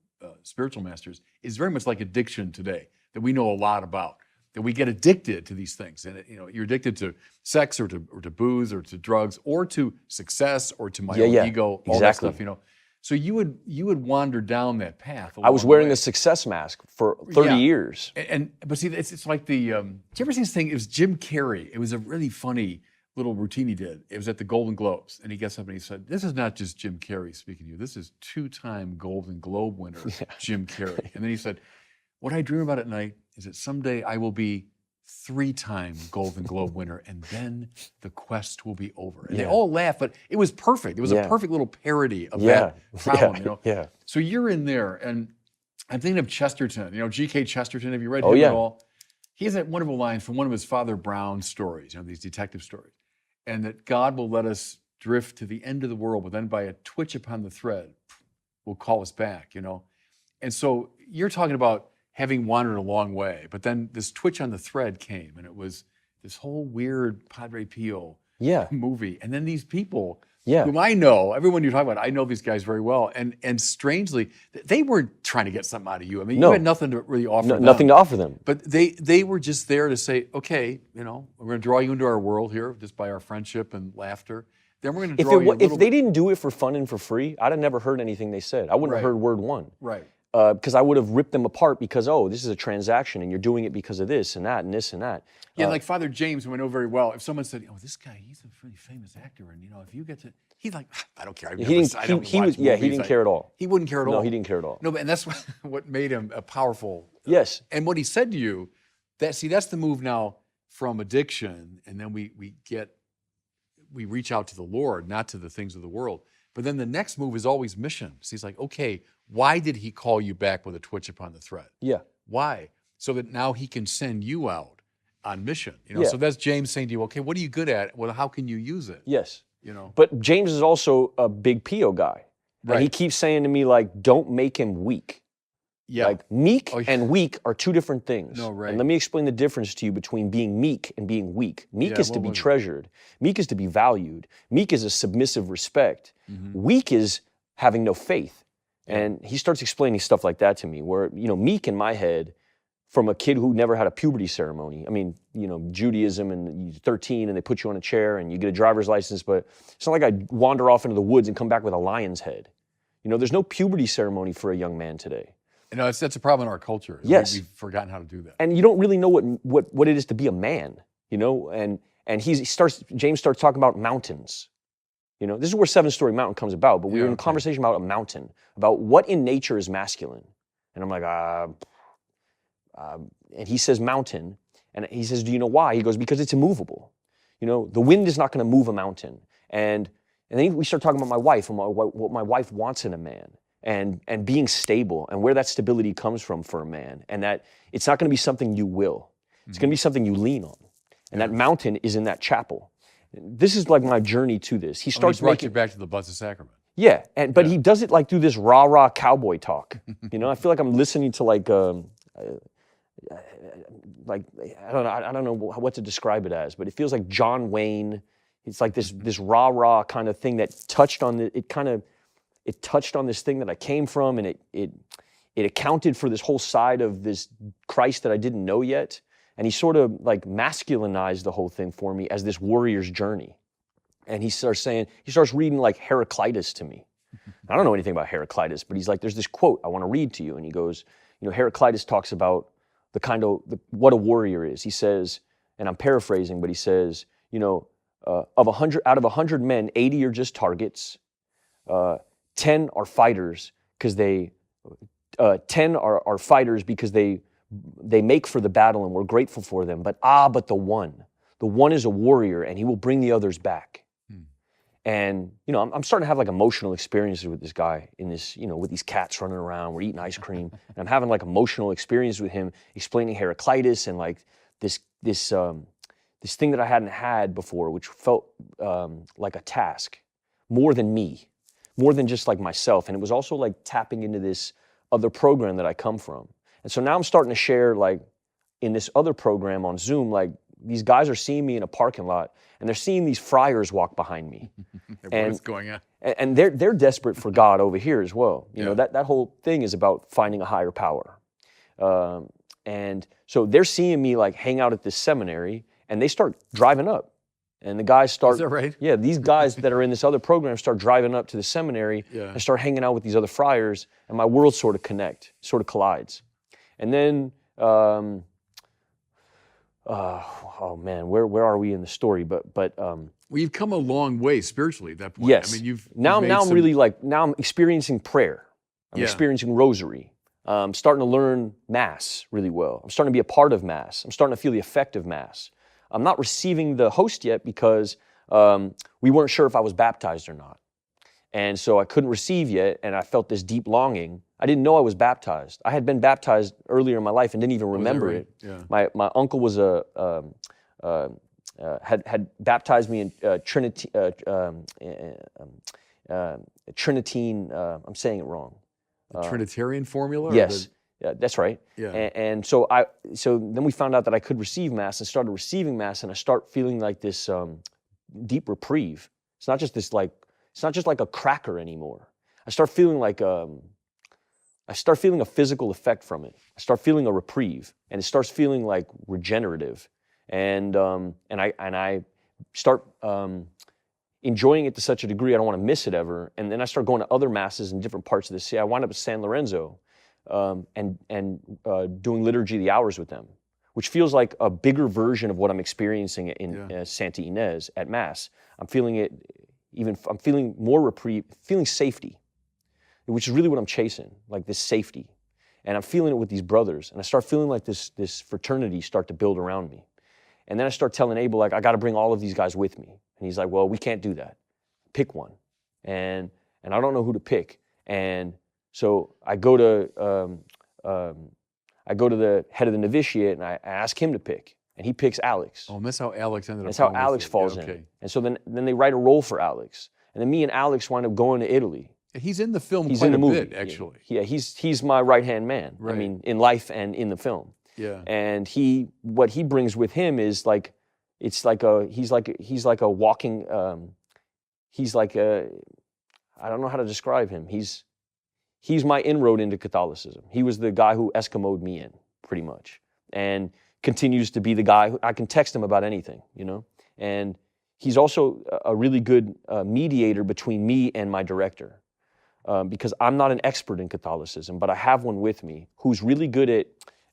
spiritual masters is very much like addiction today, that we know a lot about, that we get addicted to these things. And you know, you're addicted to sex or to booze or to drugs or to success or to my own ego, all that stuff, you know. So you would wander down that path. I was wearing the success mask for 30 years. But see, it's like the, did you ever see this thing? It was Jim Carrey. It was a really funny little routine he did. It was at the Golden Globes. And he gets up and he said, this is not just Jim Carrey speaking to you. This is 2-time Golden Globe winner, Jim Carrey. And then he said, what I dream about at night is that someday I will be 3-time Golden Globe winner, and then the quest will be over. And they all laugh, but it was perfect. It was a perfect little parody of that problem, you know? So you're in there, and I'm thinking of Chesterton, you know, G.K. Chesterton. Have you read him at all? He has that wonderful line from one of his Father Brown stories, you know, these detective stories, and that God will let us drift to the end of the world, but then by a twitch upon the thread, will call us back, you know? And so you're talking about having wandered a long way, but then this twitch on the thread came, and it was this whole weird Padre Pio movie. And then these people Yeah. whom I know, everyone you talk about, I know these guys very well. And strangely, they weren't trying to get something out of you. I mean, No. you had nothing to really offer them. Nothing to offer them. But they were just there to say, okay, we're going to draw you into our world here just by our friendship and laughter. Then we're going to draw you a little If they didn't do it for fun and for free, I'd have never heard anything they said. I wouldn't have heard word one. Right. Because I would have ripped them apart because, this is a transaction and you're doing it because of this and that and this and that. Yeah, like Father James, who I know very well, if someone said, this guy, he's a really famous actor, and if you get to, he's like, I don't care. He didn't care at all. He wouldn't care at all. No, he didn't care at all. No, and that's what made him a powerful. Yes. And what he said to you, that's the move now from addiction, and then we reach out to the Lord, not to the things of the world. But then the next move is always mission. So he's like, okay, why did he call you back with a twitch upon the thread? Yeah. Why? So that now he can send you out on mission. Yeah. So that's James saying to you, okay, what are you good at? Well, how can you use it? Yes. But James is also a big Pio guy. Right. And he keeps saying to me, like, don't make him weak. Yeah. Like, meek and weak are two different things. No, right. And let me explain the difference to you between being meek and being weak. Meek is to be treasured. Meek is to be valued. Meek is a submissive respect. Mm-hmm. Weak is having no faith. And he starts explaining stuff like that to me, where, meek in my head, from a kid who never had a puberty ceremony. I mean, Judaism, and you're 13 and they put you on a chair and you get a driver's license, but it's not like I wander off into the woods and come back with a lion's head. There's no puberty ceremony for a young man today. That's a problem in our culture. Yes. We've forgotten how to do that. And you don't really know what it is to be a man, and James starts talking about mountains. This is where Seven Story Mountain comes about, but we were in a conversation about a mountain, about what in nature is masculine. And I'm like, and he says mountain, and he says, do you know why? He goes, because it's immovable. The wind is not going to move a mountain. And then we start talking about my wife and what my wife wants in a man, and being stable, and where that stability comes from for a man, and that it's not going to be something you will. It's going to be something you lean on. And that mountain is in that chapel. This is like my journey to this. He starts brought you back to the Blessed Sacrament. Yeah, but he does it like through this rah-rah cowboy talk. I feel like I'm listening to like I don't know what to describe it as, but it feels like John Wayne. It's like this rah-rah kind of thing that touched on it touched on this thing that I came from, and it accounted for this whole side of this Christ that I didn't know yet. And he sort of like masculinized the whole thing for me as this warrior's journey. And he starts reading like Heraclitus to me. I don't know anything about Heraclitus, but he's like, there's this quote I want to read to you. And he goes, Heraclitus talks about what a warrior is. He says, and I'm paraphrasing, but he says, out of 100 men, 80 are just targets. 10 are fighters because 10 are fighters because they make for the battle and we're grateful for them. But the one is a warrior, and he will bring the others back. And, I'm starting to have like emotional experiences with this guy in this, with these cats running around, we're eating ice cream, and I'm having like emotional experiences with him, explaining Heraclitus and like this thing that I hadn't had before, which felt like a task, more than me, more than just like myself. And it was also like tapping into this other program that I come from. And so now I'm starting to share like in this other program on Zoom, like these guys are seeing me in a parking lot, and they're seeing these friars walk behind me. What's going on? And they're desperate for God over here as well. That whole thing is about finding a higher power. And so they're seeing me like hang out at this seminary, and they start driving up. And the guys start... Is that right? Yeah, these guys that are in this other program start driving up to the seminary and start hanging out with these other friars, and my world sort of collides. And then... oh man, where are we in the story? But well, you've come a long way spiritually at that point. Yes. I mean, now I'm experiencing prayer. I'm experiencing rosary. I'm starting to learn Mass really well. I'm starting to be a part of Mass. I'm starting to feel the effect of Mass. I'm not receiving the host yet because we weren't sure if I was baptized or not. And so I couldn't receive yet, and I felt this deep longing. I didn't know I was baptized. I had been baptized earlier in my life and didn't even remember it. Yeah. My uncle was had baptized me in Trinitine. I'm saying it wrong. The Trinitarian formula? Yes, yeah, that's right. Yeah. And so then we found out that I could receive Mass and started receiving Mass, and I start feeling like this deep reprieve. It's not just this like it's not just like a cracker anymore. I start feeling like I start feeling a physical effect from it. I start feeling a reprieve, and it starts feeling like regenerative, and I start enjoying it to such a degree I don't want to miss it ever. And then I start going to other masses in different parts of the city. I wind up at San Lorenzo, and doing liturgy of the hours with them, which feels like a bigger version of what I'm experiencing in Santa Ynez at Mass. I'm feeling it. I'm feeling more reprieve, feeling safety, which is really what I'm chasing, like this safety. And I'm feeling it with these brothers, and I start feeling like this fraternity start to build around me. And then I start telling Abel, like, I got to bring all of these guys with me. And he's like, well, we can't do that. Pick one. And I don't know who to pick. And so I go to the head of the novitiate, and I ask him to pick, and he picks Alex. Oh, and that's how Alex ended up. That's how Alex falls in. And so then they write a role for Alex, and then me and Alex wind up going to Italy. He's in the film He's quite in the a movie. bit, actually. Yeah, he's my right-hand man. Right. I mean, in life and in the film. Yeah. And what he brings with him is like, he's like a walking, I don't know how to describe him. He's my inroad into Catholicism. He was the guy who Eskimo'd me in, pretty much, and continues to be the guy who I can text him about anything, you know? And he's also a really good mediator between me and my director, because I'm not an expert in Catholicism, but I have one with me who's really good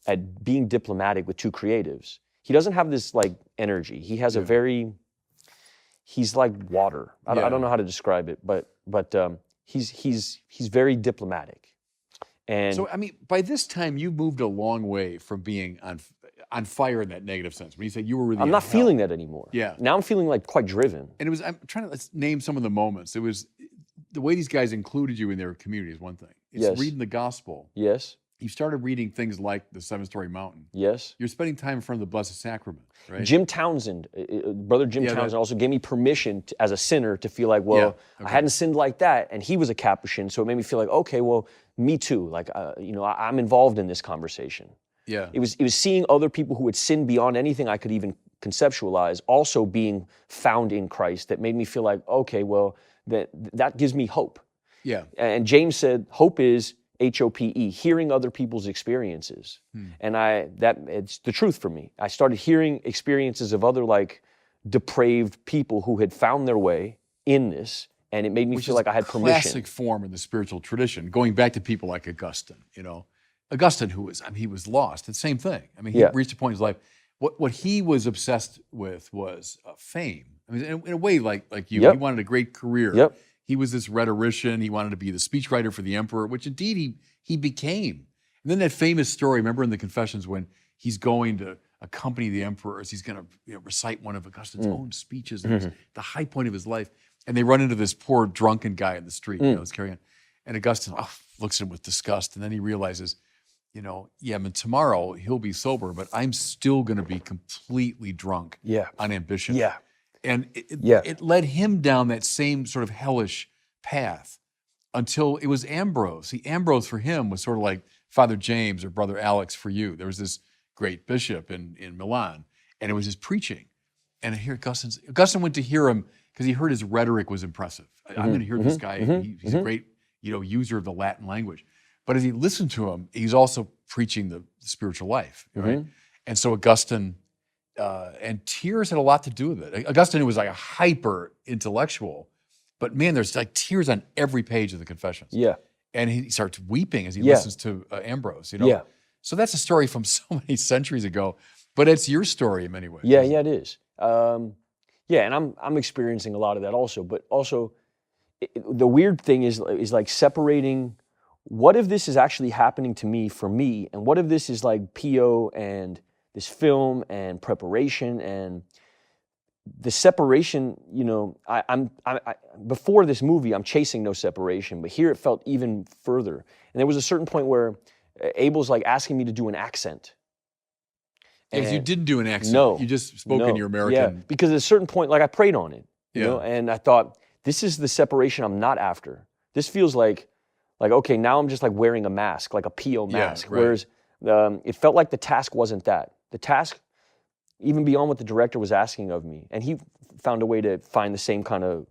at being diplomatic with two creatives. He doesn't have this like energy. He has he's like water. I don't know how to describe it, but he's very diplomatic. And so, I mean, by this time, you moved a long way from being on fire in that negative sense. When you said you were really I'm not feeling that anymore. Yeah. Now I'm feeling like quite driven. And I'm trying to name some of the moments. It was the way these guys included you in their community is one thing. It's reading the gospel. Yes. You started reading things like the Seven-Story Mountain. Yes. You're spending time in front of the Blessed Sacrament, right? Jim Townsend, Brother Jim Townsend also gave me permission as a sinner to feel like, well, I hadn't sinned like that, and he was a Capuchin, so it made me feel like, okay, well, me too. Like, I'm involved in this conversation. Yeah. It was seeing other people who had sinned beyond anything I could even conceptualize, also being found in Christ, that made me feel like, okay, well, that gives me hope. Yeah. And James said, hope is HOPE, hearing other people's experiences. And it's the truth for me. I started hearing experiences of other like depraved people who had found their way in this, and it made me feel like I had permission. Classic form in the spiritual tradition, going back to people like Augustine, you know. Augustine, he was lost. It's the same thing. I mean, he reached a point in his life. What he was obsessed with was fame. I mean, in a way, like you, he wanted a great career. Yep. He was this rhetorician. He wanted to be the speechwriter for the emperor, which indeed he became. And then that famous story, remember in the Confessions when he's going to accompany the emperor as he's going to recite one of Augustine's own speeches, and it's the high point of his life. And they run into this poor drunken guy in the street, he's carrying on. And Augustine looks at him with disgust, and then he realizes, I mean, tomorrow he'll be sober, but I'm still going to be completely drunk on ambition. Yeah. And it led him down that same sort of hellish path until it was Ambrose. See, Ambrose for him was sort of like Father James or Brother Alex for you. There was this great bishop in Milan, and it was his preaching. And here Augustine went to hear him because he heard his rhetoric was impressive. I'm going to hear this guy. He's a great user of the Latin language. But as he listened to him, he's also preaching the spiritual life, right? And so Augustine, and tears had a lot to do with it. Augustine was like a hyper intellectual, but man, there's like tears on every page of the Confessions. Yeah. And he starts weeping as he listens to Ambrose, Yeah. So that's a story from so many centuries ago, but it's your story in many ways. Yeah, it is. And I'm experiencing a lot of that also, but also the weird thing is like separating what if this is actually happening to me for me, and what if this is like PO and this film and preparation and the separation. I'm before this movie, I'm chasing no separation, but here it felt even further. And there was a certain point where Abel's like asking me to do an accent. Because you didn't do an accent. No. You just spoke in your American. Yeah, because at a certain point, like I prayed on it, you know, and I thought, this is the separation I'm not after. This feels like, okay, now I'm just like wearing a mask, like a PO mask. Right. Whereas it felt like the task wasn't that. The task, even beyond what the director was asking of me, and he found a way to find the same kind of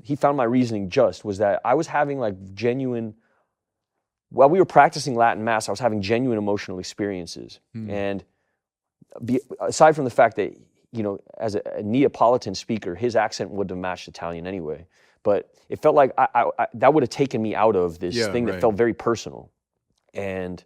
he found my reasoning just, was that I was having like genuine, while we were practicing Latin Mass, I was having genuine emotional experiences. And aside from the fact that, you know, as a Neapolitan speaker, his accent wouldn't have matched Italian anyway. But it felt like that would have taken me out of this thing that felt very personal. And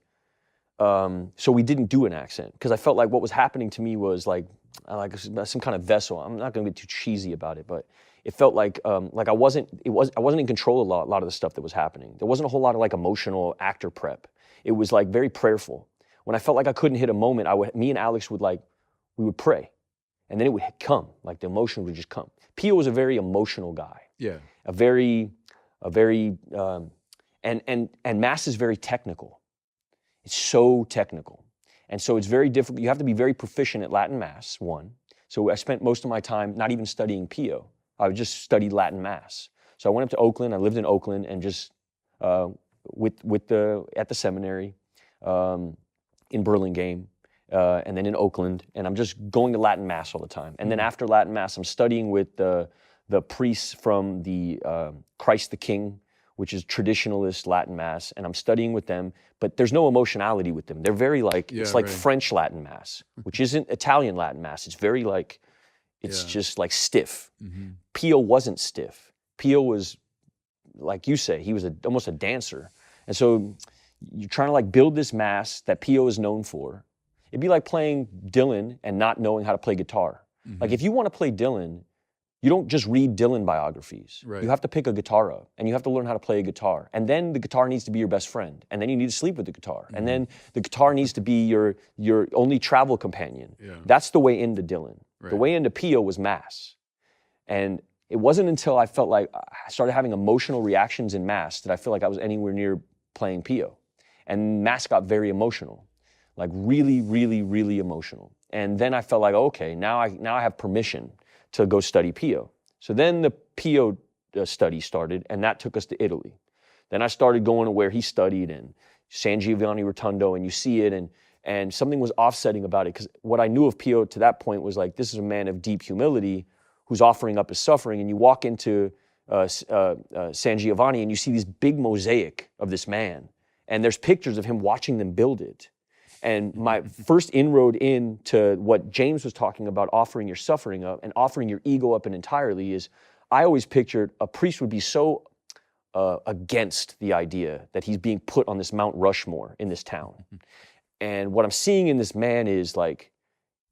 so we didn't do an accent, because I felt like what was happening to me was like some kind of vessel. I'm not going to get too cheesy about it, but it felt like I wasn't in control of a lot of the stuff that was happening. There wasn't a whole lot of like emotional actor prep. It was like very prayerful. When I felt like I couldn't hit a moment, me and Alex we would pray, and then it would come, like the emotion would just come. Pio was a very emotional guy. Yeah. And Mass is very technical. It's so technical. And so it's very difficult. You have to be very proficient at Latin Mass, one. So I spent most of my time not even studying Pio. I would just study Latin Mass. So I went up to Oakland. I lived in Oakland, and just at the seminary in Burlingame, and then in Oakland, and I'm just going to Latin Mass all the time. And then after Latin Mass, I'm studying with the priests from the Christ the King, which is traditionalist Latin Mass, and I'm studying with them, but there's no emotionality with them. They're very like, it's like French Latin Mass, which isn't Italian Latin Mass. It's very like, it's just like stiff. Pio wasn't stiff. Pio was, like you say, he was almost a dancer. And so you're trying to like build this Mass that Pio is known for. It'd be like playing Dylan and not knowing how to play guitar. Like if you want to play Dylan, you don't just read Dylan biographies. You have to pick a guitar up, and you have to learn how to play a guitar. And then the guitar needs to be your best friend. And then you need to sleep with the guitar. And then the guitar needs to be your only travel companion. That's the way into Dylan. The way into Pio was Mass. And it wasn't until I felt like I started having emotional reactions in Mass that I feel like I was anywhere near playing Pio. And Mass got very emotional, like really, really, really emotional. And then I felt like, okay, now I have permission to go study Pio. So then the Pio study started, and that took us to Italy. Then I started going to where he studied, in San Giovanni Rotondo, and you see it, and something was offsetting about it, because what I knew of Pio to that point was like, this is a man of deep humility who's offering up his suffering. And you walk into San Giovanni, and you see this big mosaic of this man, and there's pictures of him watching them build it. And my first inroad into what James was talking about, offering your suffering up and offering your ego up and entirely, is I always pictured a priest would be so against the idea that he's being put on this Mount Rushmore in this town. And what I'm seeing in this man is like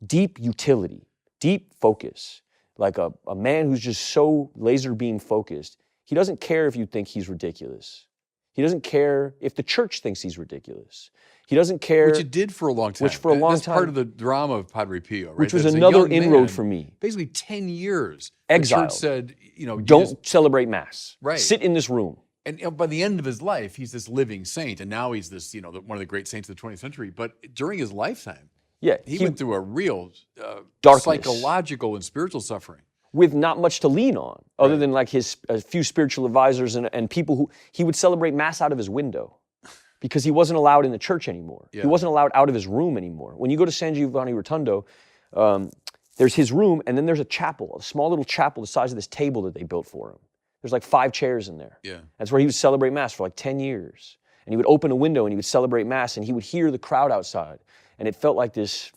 deep utility, deep focus, like a man who's just so laser beam focused. He doesn't care if you think he's ridiculous. He doesn't care if the church thinks he's ridiculous. He doesn't care. Which it did for a long time. That's part of the drama of Padre Pio, right? Which was another inroad for me. Basically 10 years. Exiled. The church said, don't celebrate Mass. Right. Sit in this room. And by the end of his life, he's this living saint. And now he's this, one of the great saints of the 20th century. But during his lifetime, he went through a real psychological and spiritual suffering. With not much to lean on, other than like a few spiritual advisors and people who he would celebrate Mass out of his window, because he wasn't allowed in the church anymore. He wasn't allowed out of his room anymore. When you go to San Giovanni Rotondo, there's his room, and then there's a chapel, a small little chapel the size of this table that they built for him. There's like 5 chairs in there. That's where he would celebrate Mass for like 10 years. And he would open a window and he would celebrate Mass, and he would hear the crowd outside. And it felt like this,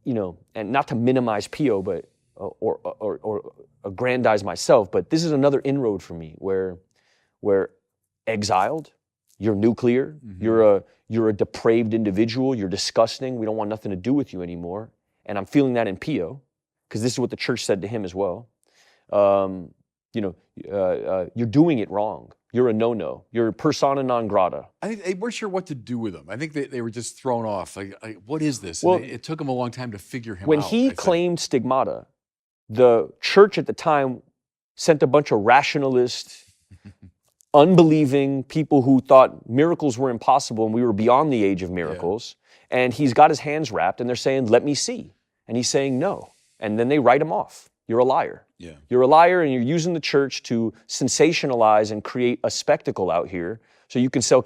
and not to minimize Pio, but or aggrandize myself, but this is another inroad for me where exiled, you're nuclear, you're a depraved individual, you're disgusting, we don't want nothing to do with you anymore. And I'm feeling that in Pio, because this is what the church said to him as well. You're doing it wrong. You're a no-no. You're persona non grata. I think they weren't sure what to do with him. I think they were just thrown off. Like what is this? Well, and it took him a long time to figure him out. When he claimed stigmata, the church at the time sent a bunch of rationalist, unbelieving people who thought miracles were impossible and we were beyond the age of miracles. And he's got his hands wrapped and they're saying, let me see. And he's saying no. And then they write him off. You're a liar. You're a liar, and you're using the church to sensationalize and create a spectacle out here so you can sell